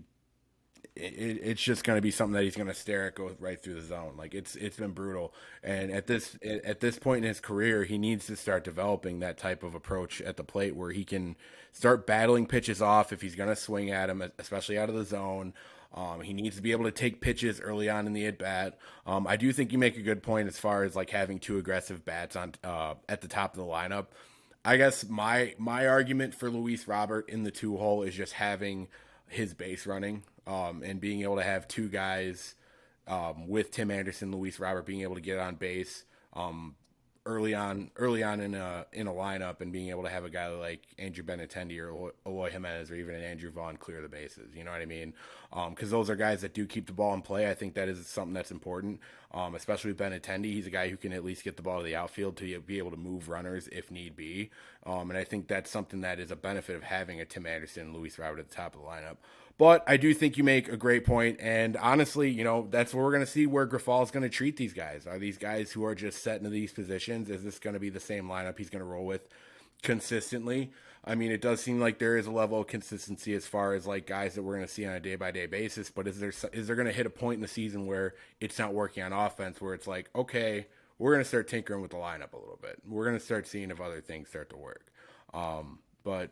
something that he's going to stare at, go right through the zone. Like it's been brutal. And at this point in his career, he needs to start developing that type of approach at the plate where he can start battling pitches off if he's going to swing at them, especially out of the zone. He needs to be able to take pitches early on in the at bat. I do think you make a good point as far as like having 2 aggressive bats on at the top of the lineup. I guess my argument for Luis Robert in the 2-hole is just having his base running and being able to have 2 guys with Tim Anderson, Luis Robert being able to get on base early on in a lineup, and being able to have a guy like Andrew Benintendi or Eloy Jimenez or even an Andrew Vaughn clear the bases. You know what I mean? Because those are guys that do keep the ball in play. I think that is something that's important, especially with Benintendi. He's a guy who can at least get the ball to the outfield to be able to move runners if need be. And I think that's something that is a benefit of having a Tim Anderson and Luis Robert at the top of the lineup. But I do think you make a great point, and honestly, that's where we're going to see where Grifol is going to treat these guys. Are these guys who are just set into these positions? Is this going to be the same lineup he's going to roll with consistently? I mean, it does seem like there is a level of consistency as far as like guys that we're going to see on a day by day basis. But is there going to hit a point in the season where it's not working on offense, where it's like, okay, we're going to start tinkering with the lineup a little bit. We're going to start seeing if other things start to work. But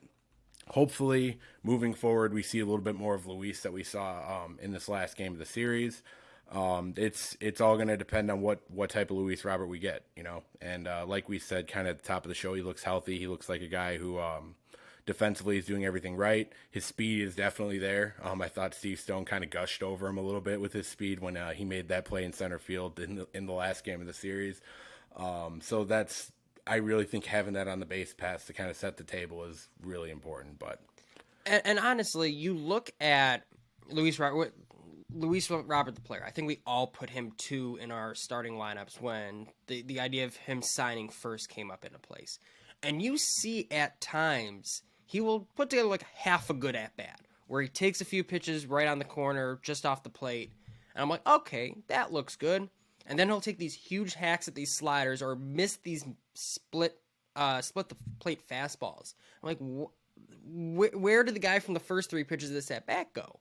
hopefully, moving forward, we see a little bit more of Luis that we saw in this last game of the series. It's all going to depend on what type of Luis Robert we get, you know. And like we said, kind of at the top of the show, he looks healthy. He looks like a guy who defensively is doing everything right. His speed is definitely there. I thought Steve Stone kind of gushed over him a little bit with his speed when he made that play in center field in the last game of the series. So I really think having that on the base pass to kind of set the table is really important. But and honestly, you look at Luis Robert, the player. I think we all put him 2 in our starting lineups when the idea of him signing first came up into place. And you see at times he will put together like half a good at bat where he takes a few pitches right on the corner, just off the plate. And I'm like, okay, that looks good. And then he'll take these huge hacks at these sliders or miss these split the plate fastballs. I'm like, where did the guy from the first 3 pitches of this at bat go?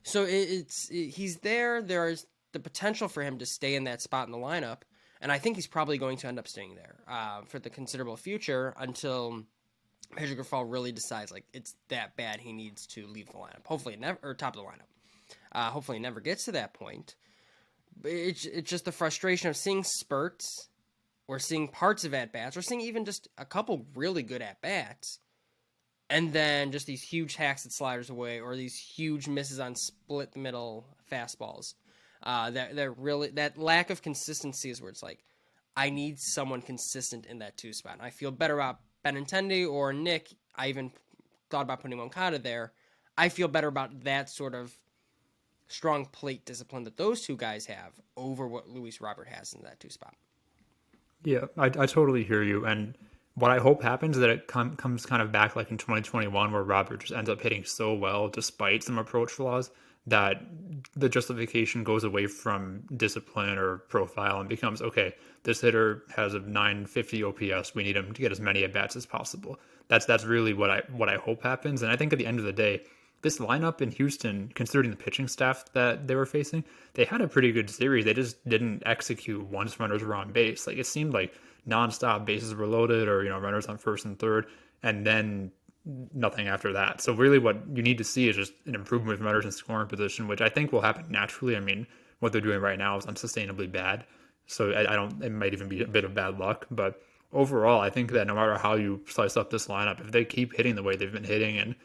So he's there. There's the potential for him to stay in that spot in the lineup, and I think he's probably going to end up staying there for the considerable future until Pedro Grifol really decides like it's that bad he needs to leave the lineup. Hopefully, top of the lineup. Hopefully, it never gets to that point. But it's just the frustration of seeing spurts, or seeing parts of at bats, or seeing even just a couple really good at bats. And then just these huge hacks that sliders away, or these huge misses on split middle fastballs. That lack of consistency is where it's like, I need someone consistent in that 2 spot. And I feel better about Benintendi or Nick. I even thought about putting Moncada there. I feel better about that sort of strong plate discipline that those 2 guys have over what Luis Robert has in that 2 spot. Yeah, I totally hear you. And what I hope happens is that it comes kind of back like in 2021 where Robert just ends up hitting so well despite some approach flaws that the justification goes away from discipline or profile and becomes, okay, this hitter has a 950 OPS. We need him to get as many at-bats as possible. That's really what I hope happens. And I think at the end of the day, this lineup in Houston, considering the pitching staff that they were facing, they had a pretty good series. They just didn't execute once runners were on base. Like it seemed like nonstop bases were loaded, or runners on first and third, and then nothing after that. So really, what you need to see is just an improvement with runners in scoring position, which I think will happen naturally. I mean, what they're doing right now is unsustainably bad. So I don't. It might even be a bit of bad luck, but overall, I think that no matter how you slice up this lineup, if they keep hitting the way they've been hitting, and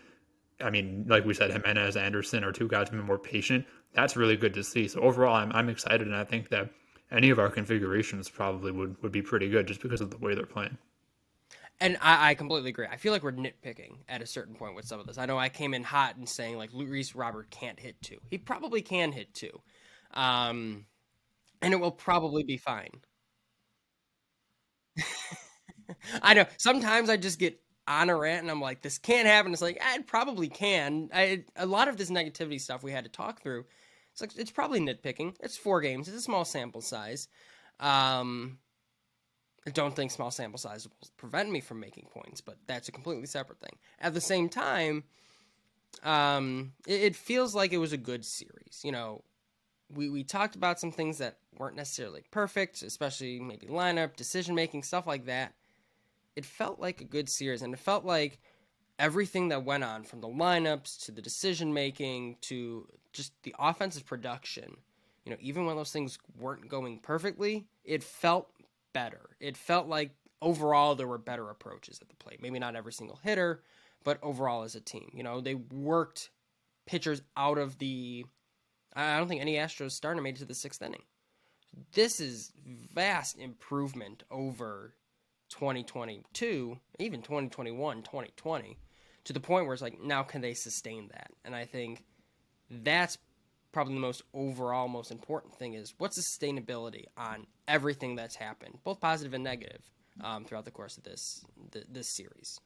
I mean, like we said, Jimenez, Anderson are 2 guys who've been more patient. That's really good to see. So overall, I'm excited, and I think that any of our configurations probably would be pretty good just because of the way they're playing. And I completely agree. I feel like we're nitpicking at a certain point with some of this. I know I came in hot and saying like Luis Robert can't hit 2. He probably can hit 2. And it will probably be fine. I know. Sometimes I just get on a rant and I'm like, this can't happen. It's like, it probably can. A lot of this negativity stuff we had to talk through. It's like, it's probably nitpicking. It's 4 games. It's a small sample size. I don't think small sample size will prevent me from making points, but that's a completely separate thing. At the same time, it feels like it was a good series. We talked about some things that weren't necessarily perfect, especially maybe lineup, decision-making, stuff like that. It felt like a good series, and it felt like everything that went on, from the lineups to the decision-making to just the offensive production, even when those things weren't going perfectly, it felt better. It felt like overall there were better approaches at the plate. Maybe not every single hitter, but overall as a team. They worked pitchers out of the... I don't think any Astros starter made it to the 6th inning. This is vast improvement over 2022, even 2021, 2020, to the point where it's like, now can they sustain that? And I think that's probably the most important thing is what's the sustainability on everything that's happened, both positive and negative, throughout the course of this series.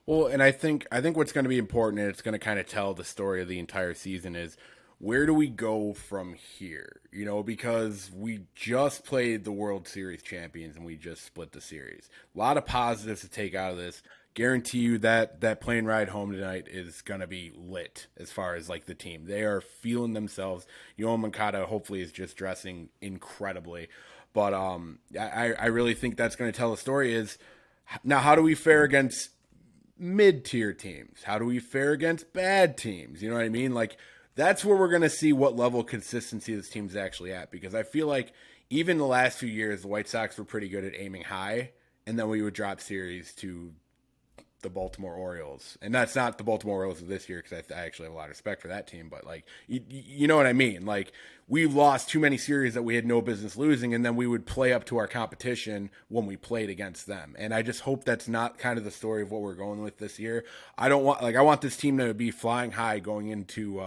Well, and I think what's going to be important, and it's going to kind of tell the story of the entire season, is where do we go from here? Because we just played the World Series champions and we just split the series. A lot of positives to take out of this. guarantee you that plane ride home tonight is going to be lit as far as like the team. They are feeling themselves. Yoan Moncada hopefully is just dressing incredibly. But I really think that's going to tell the story is now how do we fare against mid-tier teams? How do we fare against bad teams? You know what I mean? Like that's where we're going to see what level of consistency this team's actually at, because I feel like even the last few years, the White Sox were pretty good at aiming high, and then we would drop series to the Baltimore Orioles. And that's not the Baltimore Orioles of this year, because I actually have a lot of respect for that team. But, like, you know what I mean? Like, we've lost too many series that we had no business losing, and then we would play up to our competition when we played against them. And I just hope that's not kind of the story of what we're going with this year. I want this team to be flying high going into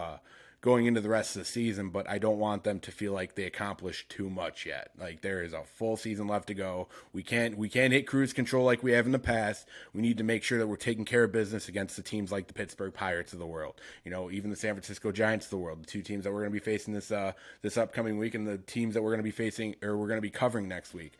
the rest of the season, but I don't want them to feel like they accomplished too much yet. Like there is a full season left to go. We can't hit cruise control like we have in the past. We need to make sure that we're taking care of business against the teams like the Pittsburgh Pirates of the world. You know, even the San Francisco Giants of the world, the two teams that we're going to be facing this upcoming week, and the teams that we're going to be facing or we're going to be covering next week.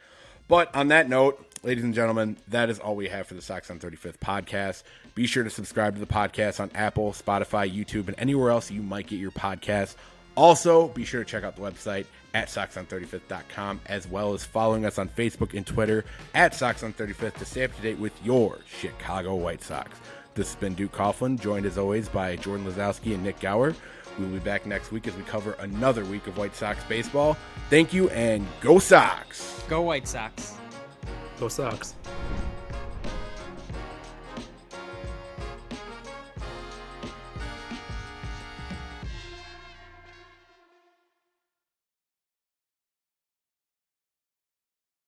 But on that note, ladies and gentlemen, that is all we have for the Sox on 35th podcast. Be sure to subscribe to the podcast on Apple, Spotify, YouTube, and anywhere else you might get your podcasts. Also, be sure to check out the website at soxon35th.com, as well as following us on Facebook and Twitter at SoxOn35th to stay up to date with your Chicago White Sox. This has been Duke Coughlin, joined as always by Jordan Lazowski and Nik Gaur. We'll be back next week as we cover another week of White Sox baseball. Thank you, and go Sox! Go White Sox. Go Sox.